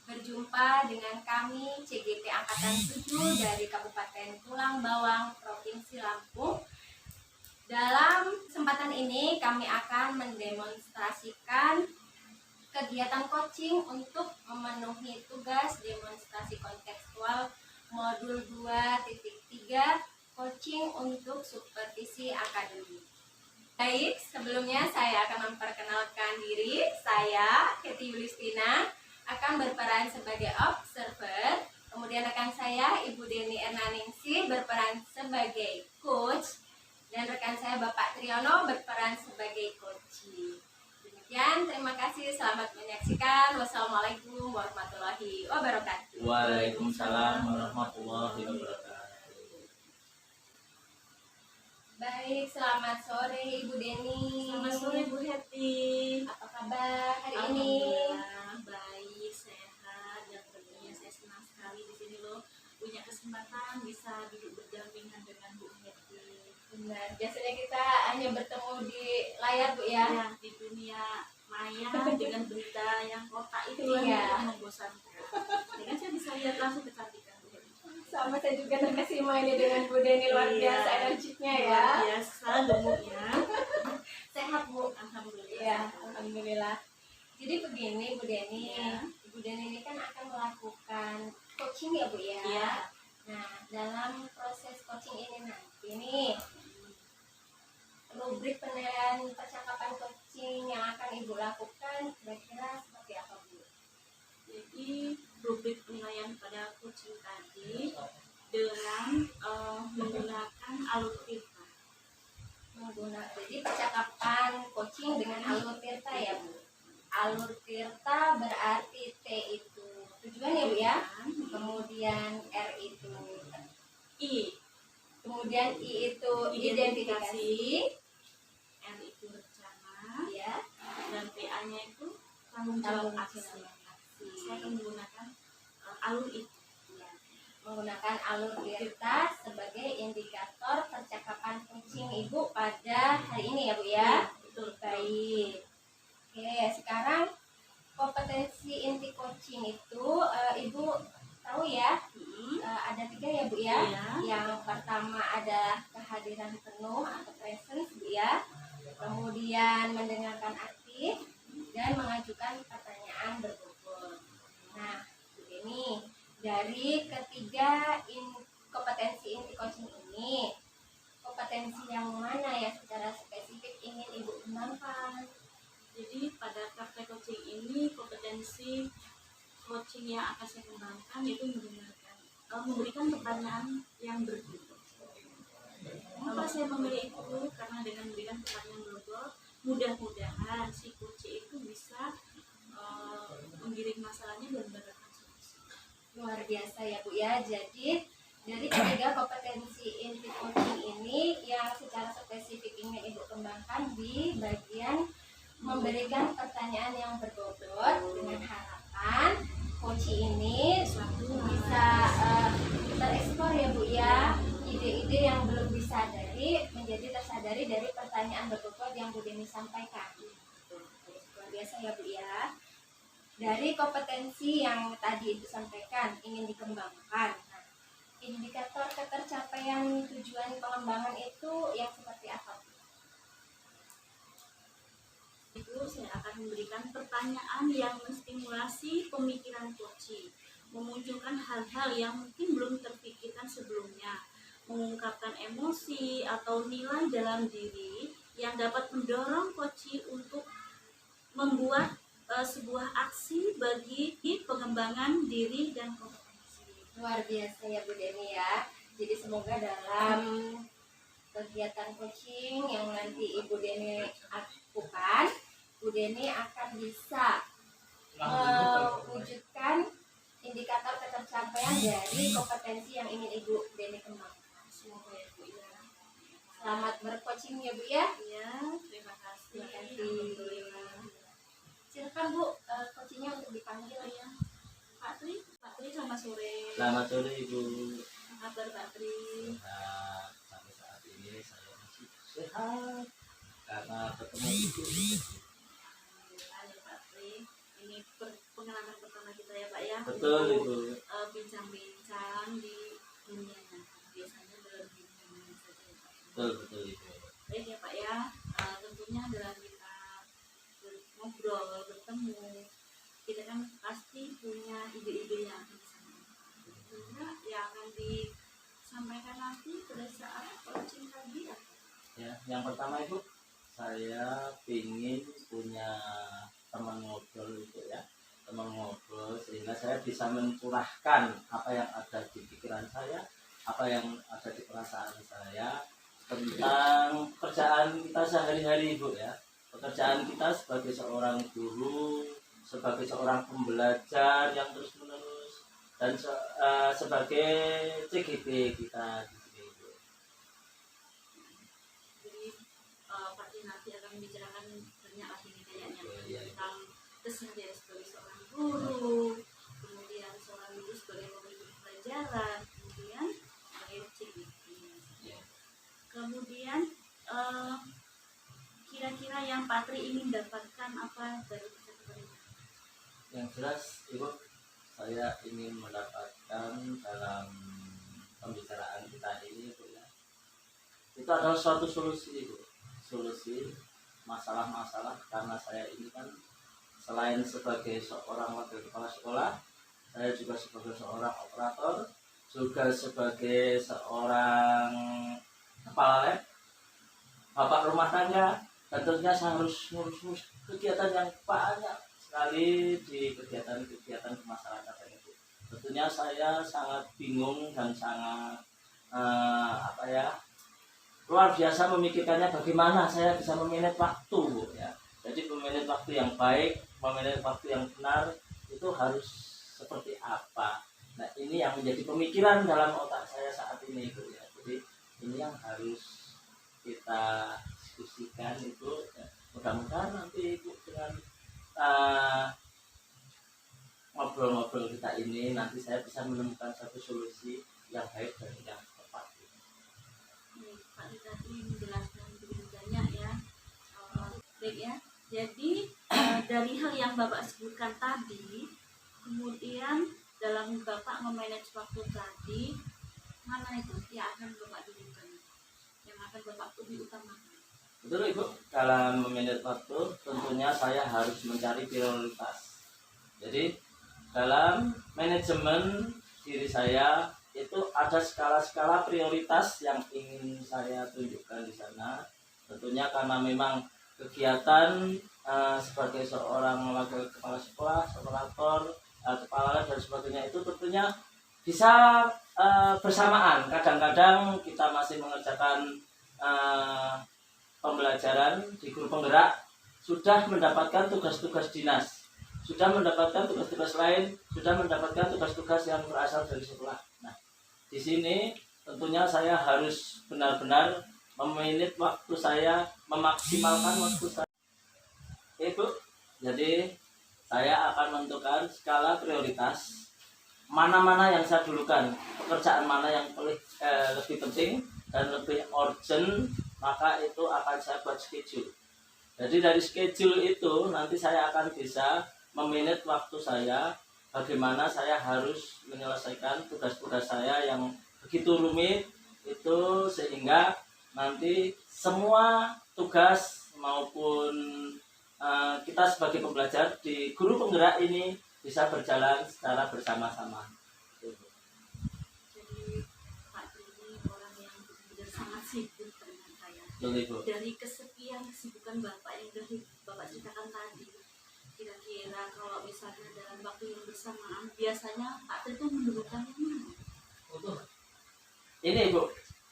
Berjumpa dengan kami CGT Angkatan 7 dari Kabupaten Tulang Bawang, Provinsi Lampung. Dalam kesempatan ini kami akan mendemonstrasikan kegiatan coaching untuk memenuhi tugas demonstrasi kontekstual modul 2.3 coaching untuk supervisi akademik. Baik, sebelumnya saya akan memperkenalkan diri. Saya, Kety Yulistina, akan berperan sebagai observer. Kemudian rekan saya, Ibu Deni Ernaningsih, berperan sebagai coach. Dan rekan saya, Bapak Triyono, berperan sebagai coachee. Demikian, terima kasih. Selamat menyaksikan. Wassalamualaikum warahmatullahi wabarakatuh. Waalaikumsalam warahmatullahi wabarakatuh. Baik, selamat sore Ibu Deni. Selamat sore Bu Heti. Apa kabar hari ini? Alhamdulillah baik, sehat, dan tentunya saya senang sekali di sini loh punya kesempatan bisa duduk berdampingan dengan Bu Heti. Benar, biasanya kita hanya bertemu di layar Bu ya. Ya, di dunia maya dengan berita yang kotak itu Iya. yang membosankan. Dengan saya bisa lihat langsung kecantikan Bu Heti. Sama saya juga terkesima ini dengan Bu Deni, luar Iya. biasa energiknya ya. Luar biasa gemuknya. Sehat Bu. Alhamdulillah. Ya, alhamdulillah. Jadi begini Bu Deni, Iya. Ibu Deni ini kan akan melakukan coaching ya Bu ya. Iya. Nah, dalam proses coaching ini nanti nih rubrik penilaian percakapan coaching yang akan Ibu lakukan kira-kira seperti apa Bu? Jadi rubrik penilaian pada coaching tadi dengan menggunakan alur tirta. Jadi percakapan coaching dengan alur tirta ya Bu. Alur tirta berarti T itu tujuan ya Bu ya. Kemudian R itu I, kemudian I itu identifikasi R itu rencana, ya. dan PA-nya itu tanggung jawab aksi. Saya akan menggunakan alur itu. Ya. Menggunakan alur tirta sebagai indikator percakapan coaching Ibu pada hari ini ya Bu ya. Betul. Baik. Oke, sekarang kompetensi inti coaching itu Ibu tahu ya, ada 3 ya Bu ya. Iya. Yang pertama ada kehadiran penuh atau presence Bu ya. Kemudian mendengarkan aktif dan mengajukan pertanyaan berbobot. Nah, ini dari ketiga kompetensi inti coaching ini, kompetensi yang mana ya secara spesifik ingin Ibu kembangkan? Jadi pada praktek coaching ini kompetensi coaching yang akan saya kembangkan itu memberikan pertanyaan yang berbobot. Kenapa saya memilih itu? Karena dengan memberikan pertanyaan berbobot, mudah-mudahan si coach itu bisa menggiring masalahnya dan mendapatkan solusi. Luar biasa ya Bu ya. Jadi dari ketiga kompetensi inti coaching ini yang secara spesifik ingin Ibu kembangkan di bagian memberikan pertanyaan yang berbobot dengan harapan coach ini bisa tereksplor ya Bu ya, ide-ide yang belum disadari menjadi tersadari dari pertanyaan berbobot yang Bu Deni sampaikan. Luar biasa ya Bu ya. Dari kompetensi yang tadi disampaikan ingin dikembangkan. Nah, indikator ketercapaian tujuan pengembangan itu yang seperti apa? Itu saya akan memberikan pertanyaan yang menstimulasi pemikiran coaching, memunculkan hal-hal yang mungkin belum terpikirkan sebelumnya, mengungkapkan emosi atau nilai dalam diri yang dapat mendorong coaching untuk membuat sebuah aksi bagi pengembangan diri dan kompetensi. Luar biasa ya Bu Deni ya. Jadi semoga dalam kegiatan coaching yang nanti Ibu Deni lakukan, Bu Deni akan bisa mewujudkan indikator ketercapaian dari kompetensi yang ingin Ibu Deni kembangkan. Semoga ya Bu ya. Selamat bercoaching ya Bu ya. Ya, terima kasih. Terima kasih. Silakan Bu, coachingnya untuk dipanggil ya. Pak Tri, selamat sore. Selamat sore Ibu. Apa kabar Pak Tri? Sehat. Sampai saat ini saya masih sehat karena ketemu Ibu. Alhamdulillah ya Pak Tri. Ini pengalaman pertama kita ya Pak ya. Betul untuk, Ibu. bincang-bincang di dunia nyata, biasanya dalam dunia saja ya Pak. Betul Ibu. Baik ya Pak ya, tentunya dalam kita ngobrol, bertemu, kita kan pasti punya ide-ide yang akan disampaikan. Sehingga yang akan disampaikan nanti pada saat coaching tadi apa? Ya, yang pertama Ibu, saya ingin punya teman ngobrol itu ya, teman ngobrol sehingga saya bisa mencurahkan apa yang ada di pikiran saya, apa yang ada di perasaan saya tentang pekerjaan kita sehari-hari Ibu ya. Pekerjaan kita sebagai seorang guru, sebagai seorang pembelajar yang terus menerus, dan sebagai CGP kita di sini Ibu. Jadi Pak Din nanti akan membicarakan banyak lagi nih kayaknya Iya, tentang keseharian sebagai seorang guru, kemudian seorang guru sebagai pemimpin pelajaran, kemudian sebagai CGP. Ya. Kemudian kira-kira yang Pak Tri ingin dapatkan apa dari keseharian? Yang jelas Ibu, saya ingin mendapatkan dalam pembicaraan kita ini Ibu ya, itu adalah suatu solusi Ibu, solusi masalah-masalah. Karena saya ini kan selain sebagai seorang wakil kepala sekolah, saya juga sebagai seorang operator, juga sebagai seorang kepala lab, bapak rumah tangga, dan tentunya saya harus ngurus kegiatan yang banyak sekali di kegiatan-kegiatan kemasyarakatan itu. Tentunya saya sangat bingung dan sangat luar biasa memikirkannya bagaimana saya bisa memanage waktu Bu ya. Jadi memanage waktu yang baik, memanage waktu yang benar itu harus seperti apa. Nah, ini yang menjadi pemikiran dalam otak saya saat ini Bu ya. Jadi ini yang harus kita diskusikan itu ya. Mudah-mudahan nanti Ibu dengan ngobrol-ngobrol kita ini nanti saya bisa menemukan satu solusi yang baik dan yang tepat. Pak Tri tadi menjelaskan begitu banyak ya. Baik ya. Jadi dari hal yang Bapak sebutkan tadi, kemudian dalam Bapak memanage waktu tadi, mana itu yang akan Bapak dulukan, yang akan Bapak lebih utamakan? Betul Ibu, dalam memanage waktu tentunya saya harus mencari prioritas. Jadi dalam manajemen diri saya itu ada skala-skala prioritas yang ingin saya tunjukkan di sana. Tentunya karena memang kegiatan sebagai seorang wakil kepala sekolah, operator, kepala dan sebagainya itu tentunya bisa bersamaan. Kadang-kadang kita masih mengerjakan pembelajaran di guru penggerak, sudah mendapatkan tugas-tugas dinas, sudah mendapatkan tugas-tugas lain, sudah mendapatkan tugas-tugas yang berasal dari sekolah. Nah, di sini tentunya saya harus benar-benar memanage waktu saya, memaksimalkan waktu saya. Ibu, jadi saya akan menentukan skala prioritas, mana-mana yang saya dulukan, pekerjaan mana yang lebih penting dan lebih urgent, maka itu akan saya buat schedule. Jadi dari schedule itu nanti saya akan bisa memanage waktu saya, bagaimana saya harus menyelesaikan tugas-tugas saya yang begitu rumit itu, sehingga nanti semua tugas maupun kita sebagai pembelajar di guru penggerak ini bisa berjalan secara bersama-sama. Jadi Pak Tri ini orang yang benar-benar sangat sibuk ternyata ya. Betul, Dari kesepian kesibukan Bapak yang dari Bapak ceritakan tadi, kira-kira kalau misalnya dalam waktu yang bersamaan biasanya Pak Tri itu mendulukan yang mana? Ini Ibu,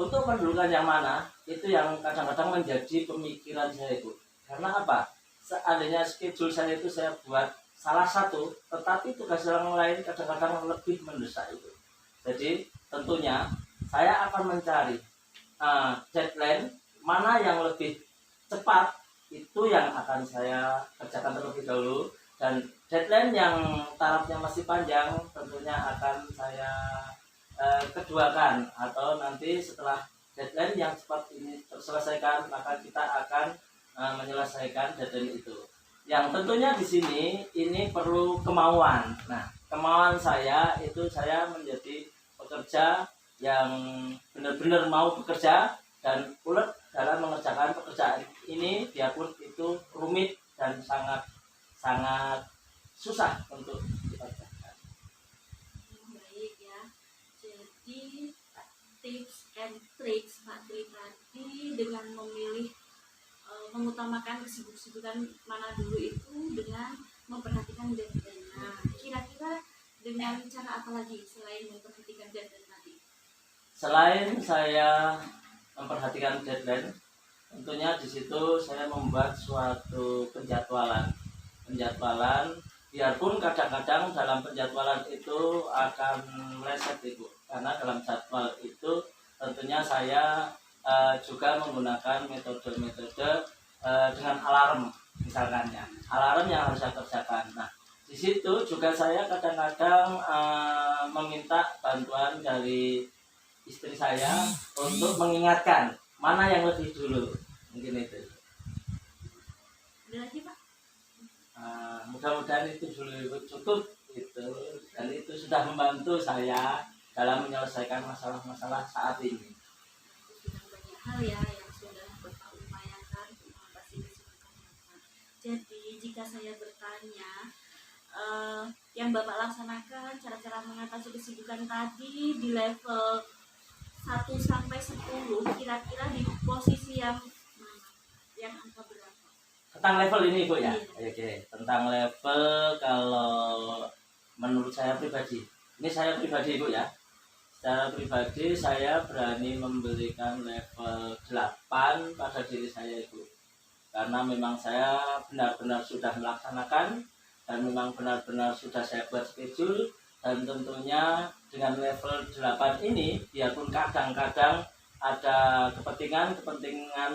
untuk menentukan yang mana itu yang kadang-kadang menjadi pemikiran saya Ibu. Karena apa? Seandainya schedule saya itu saya buat salah satu, tetapi tugas yang lain kadang-kadang lebih mendesak itu. Jadi tentunya saya akan mencari deadline mana yang lebih cepat, itu yang akan saya kerjakan terlebih dahulu, dan deadline yang tarafnya masih panjang tentunya akan saya keduakan, atau nanti setelah deadline yang cepat ini terselesaikan maka kita akan menyelesaikan deadline itu. Yang tentunya di sini ini perlu kemauan. Nah, kemauan saya itu saya menjadi pekerja yang benar-benar mau bekerja dan ulet dalam mengerjakan pekerjaan ini, biarpun itu rumit dan sangat sangat susah untuk dikerjakan. Baik ya. Jadi tips and tricks Pak Tri tadi dengan memilih mengutamakan kesibukan mana dulu itu dengan memperhatikan deadline. Nah, kira-kira dengan cara apa lagi selain memperhatikan deadline tadi? Selain saya memperhatikan deadline, tentunya di situ saya membuat suatu penjadwalan. Biarpun kadang-kadang dalam penjadwalan itu akan meleset Ibu, karena dalam jadwal itu tentunya saya juga menggunakan metode-metode dengan alarm, misalkan ya, alarm yang harus saya kerjakan. Nah, di situ juga saya kadang-kadang meminta bantuan dari istri saya untuk mengingatkan mana yang lebih dulu, mungkin itu. Ada lagi Pak? Mudah-mudahan itu dulu cukup itu, dan itu sudah membantu saya dalam menyelesaikan masalah-masalah saat ini. Sudah banyak hal ya yang sudah Bapak upayakan untuk mengatasi kesibukan Bapak. Jadi jika saya bertanya, yang Bapak laksanakan cara-cara mengatasi kesibukan tadi di level 1 sampai 10, kira-kira di posisi yang mana? Yang angka berapa? Tentang level ini Bu ya. Iya. Oke, tentang level kalau menurut saya pribadi, ini saya pribadi Bu ya. Secara pribadi saya berani memberikan level 8 pada diri saya Ibu. Karena memang saya benar-benar sudah melaksanakan dan memang benar-benar sudah saya buat schedule, dan tentunya dengan level 8 ini biarpun kadang-kadang ada kepentingan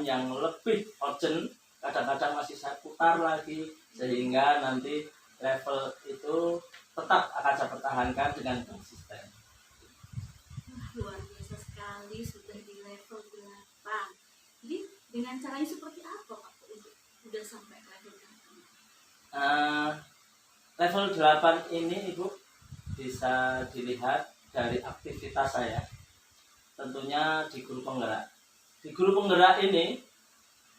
yang lebih urgent, kadang-kadang masih saya putar lagi sehingga nanti level itu tetap akan saya pertahankan dengan konsisten. Luar biasa sekali, sudah di level 8. Jadi dengan caranya seperti apa Pak untuk sudah sampai ke level 8? Level 8 ini Ibu bisa dilihat dari aktivitas saya, tentunya di guru penggerak. Di guru penggerak ini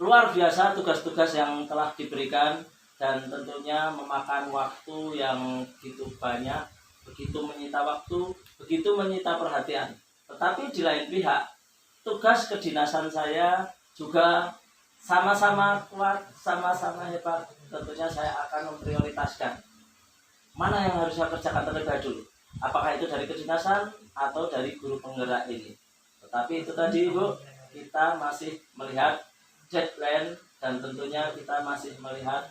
luar biasa tugas-tugas yang telah diberikan, dan tentunya memakan waktu yang begitu banyak, begitu menyita waktu, begitu menyita perhatian. Tetapi di lain pihak, tugas kedinasan saya juga sama-sama kuat, sama-sama hebat. Tentunya saya akan memprioritaskan mana yang harus saya kerjakan terlebih dahulu. Apakah itu dari kedinasan atau dari guru penggerak ini. Tetapi itu tadi Ibu, kita masih melihat deadline, dan tentunya kita masih melihat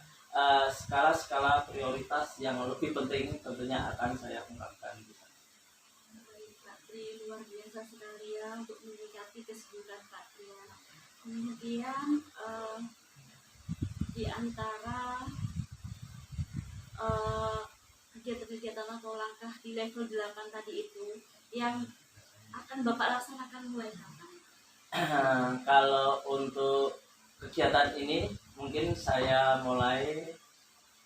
skala-skala prioritas yang lebih penting tentunya akan saya ungkapkan. Baik Pak Tri, luar biasa sekali ya untuk menyikapi kesibukan Pak Tri. Kemudian di antara kegiatan-kegiatan atau langkah di level 8 tadi itu yang akan Bapak laksanakan mulai kapan? Kalau untuk kegiatan ini mungkin saya mulai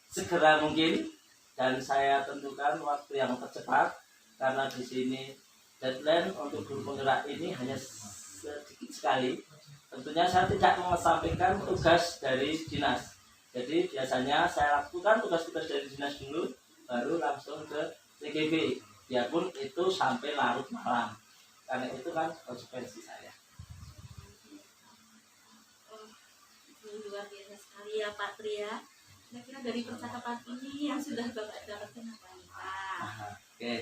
segera mungkin, dan saya tentukan waktu yang tercepat, karena di sini deadline untuk guru penggerak ini hanya sedikit sekali. Tentunya saya tidak mengesampingkan tugas dari dinas. Jadi biasanya saya lakukan tugas-tugas dari dinas dulu, baru langsung ke TGB, biarpun itu sampai larut malam, karena itu kan konsekuensi saya. Luar biasa sekali ya Pak Tri ya. Kira-kira dari percakapan ini yang sudah Bapak dapatkan apa nih Pak? Oke,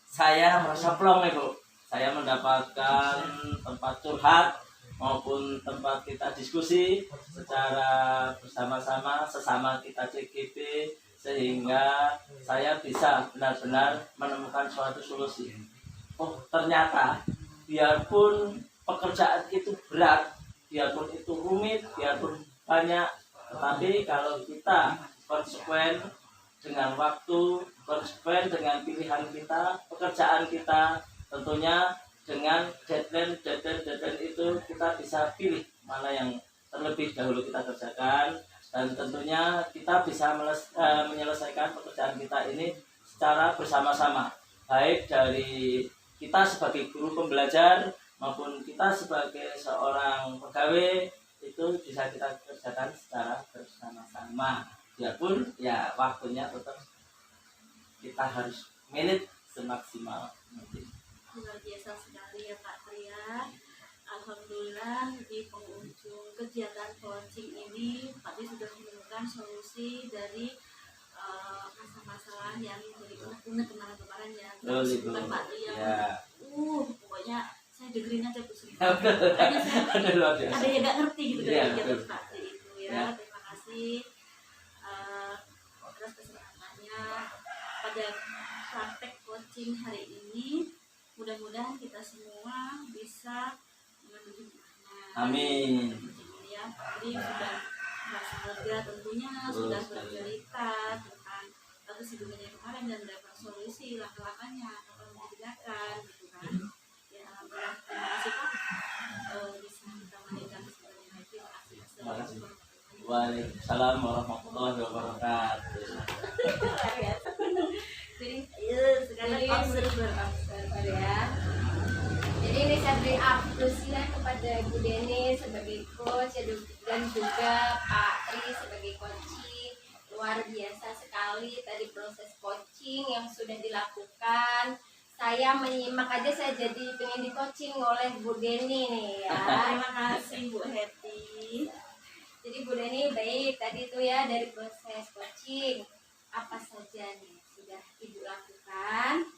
saya merasa plong Ibu. Saya mendapatkan tempat curhat maupun tempat kita diskusi secara bersama-sama sesama kita CGP, sehingga saya bisa benar-benar menemukan suatu solusi. Oh, ternyata biarpun pekerjaan itu berat, biarpun itu rumit, biarpun banyak, tetapi kalau kita konsekuen dengan waktu, konsekuen dengan pilihan kita, pekerjaan kita, tentunya dengan deadline itu kita bisa pilih mana yang terlebih dahulu kita kerjakan, dan tentunya kita bisa menyelesaikan pekerjaan kita ini secara bersama-sama, baik dari kita sebagai guru pembelajar maupun kita sebagai seorang pegawai, itu bisa kita kerjakan secara bersama-sama, biarpun ya waktunya tetap kita harus manage semaksimal mungkin. Luar biasa sekali ya Pak Tria. Alhamdulillah di penghujung kegiatan coaching ini Pak Tri sudah menemukan solusi dari masalah-masalah yang menjadi unek-unek kemarin-kemarin ya. Bukan Pak Tri yang pokoknya saya dengerin aja Bu Sri. Ada yang nggak ngerti gitu dari kegiatan Pak Tri itu ya. Terima kasih atas kesempatannya pada praktek coaching hari ini. Mudah-mudahan kita semua bisa menuju makna. Amin. Ya, Pak Tri sudah merasa lega tentunya, sudah bercerita tentang kesibukannya kemarin dan dapat solusi langkah-langkahnya apa yang dikerjakan gitu kan. Ya, alhamdulillah. Terima kasih Pak. Bisa kita melanjutkan sebenarnya lagi. Terima kasih. Waalaikumsalam warahmatullahi wabarakatuh. Jadi sekarang observer ya. Jadi ini saya beri apresiasi kepada Bu Deni sebagai coach dan juga Pak Tri sebagai coaching. Luar biasa sekali tadi proses coaching yang sudah dilakukan. Saya menyimak aja saya jadi pengen di coaching oleh Bu Deni nih ya. Terima kasih Bu Heti. Jadi Bu Deni baik tadi itu ya dari proses coaching apa saja nih sudah Ibu lakukan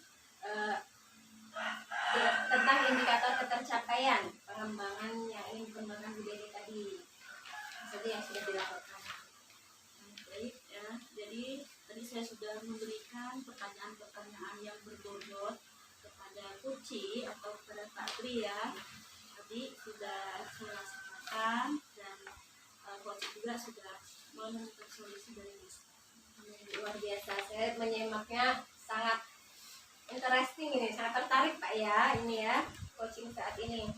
tentang indikator ketercapaian pengembangan yang ingin dikembangkan Bu Deni tadi seperti yang sudah dilakukan. Baik ya, jadi tadi saya sudah memberikan pertanyaan-pertanyaan yang berbobot kepada Kuci atau kepada Pak Tri ya. Tadi sudah saya laksanakan dan Kuci juga sudah menemukan solusi dari Mas. Luar biasa, saya menyimaknya sangat interesting ini, sangat tertarik Pak ya ini ya coaching saat ini.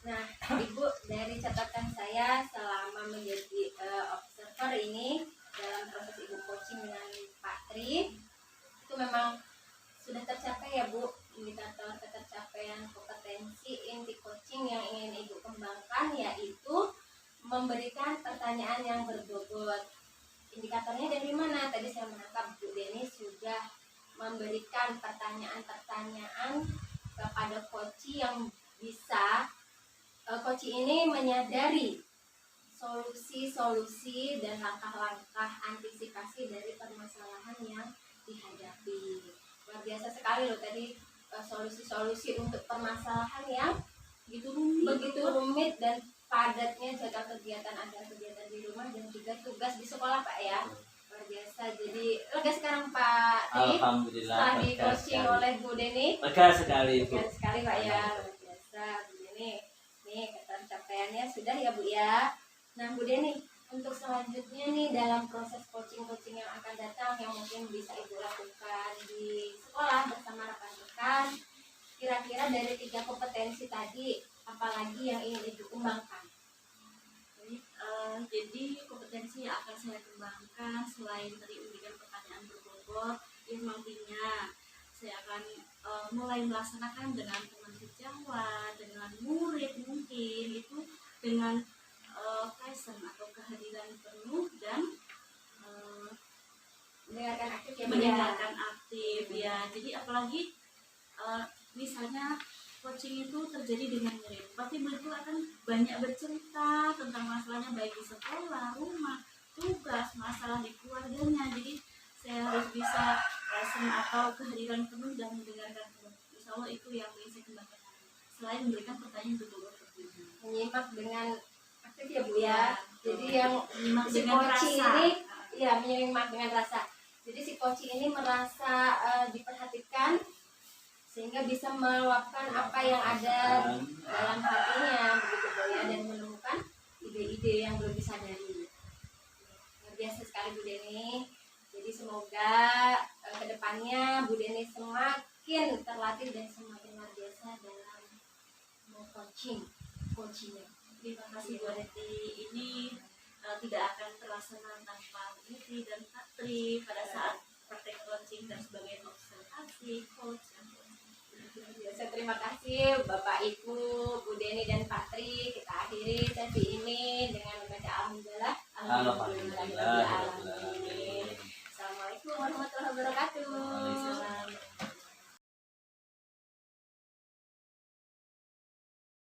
Nah Ibu, dari catatan saya selama menjadi observer ini dalam proses Ibu coaching dengan Pak Tri itu memang sudah tercapai ya Bu indikator ketercapaian kompetensi inti coaching yang ingin Ibu kembangkan, yaitu memberikan pertanyaan yang berbobot. Indikatornya dari mana? Tadi saya menangkap Bu Deni sudah memberikan pertanyaan-pertanyaan kepada coach yang bisa coach ini menyadari solusi-solusi dan langkah-langkah antisipasi dari permasalahan yang dihadapi. Luar biasa sekali loh tadi solusi-solusi untuk permasalahan yang begitu rumit dan padatnya jadwal kegiatan, ada kegiatan di rumah dan juga tugas di sekolah Pak ya. Luar biasa. Jadi lega sekarang Pak Tri setelah di coaching oleh Bu Deni. Lega sekali Bu. Lega sekali Pak ya, luar biasa Bu Deni. Nih pencapaiannya sudah ya Bu ya. Nah Bu Deni, untuk selanjutnya nih dalam proses coaching yang akan datang yang mungkin bisa Ibu lakukan di sekolah bersama rekan-rekan, kira-kira dari 3 kompetensi tadi apalagi yang ingin Ibu kembangkan? Jadi kompetensi yang akan saya kembangkan selain tadi memberikan pertanyaan berbobot, yang nantinya saya akan mulai melaksanakan dengan teman sejawat, dengan murid mungkin itu dengan present atau kehadiran penuh dan Mendengarkan aktif ya. mendengarkan aktif ya. Jadi apalagi misalnya coaching itu terjadi dengan murid, pasti murid itu akan banyak bercerita tentang masalahnya baik di sekolah, rumah, tugas, masalah di keluarganya. Jadi saya harus bisa present atau kehadiran penuh dan mendengarkan penuh. Insya Allah itu yang ingin saya kembangkan. Selain memberikan pertanyaan berbobot tentunya. Menyimak dengan aktif ya Bu ya. Jadi yang menyimak si dengan coaching rasa. ini ya menyimak dengan rasa. Jadi si coaching ini merasa diperhatikan sehingga bisa meluapkan apa yang ada dalam hatinya begitu Bu ya, dan menemukan ide-ide yang belum disadari. Luar biasa sekali Bu Deni. Jadi semoga kedepannya Bu Deni semakin terlatih dan semakin luar biasa dalam coachingnya. Terima kasih Bu Heti. Ini tidak akan terlaksana tanpa Ivi dan Patri pada saat praktek coaching dan sebagai observasi coach. Biasa, terima kasih Bapak Ibu, Bu Deni dan Pak Tri. Kita akhiri sesi ini dengan membaca alhamdulillah. Alhamdulillah.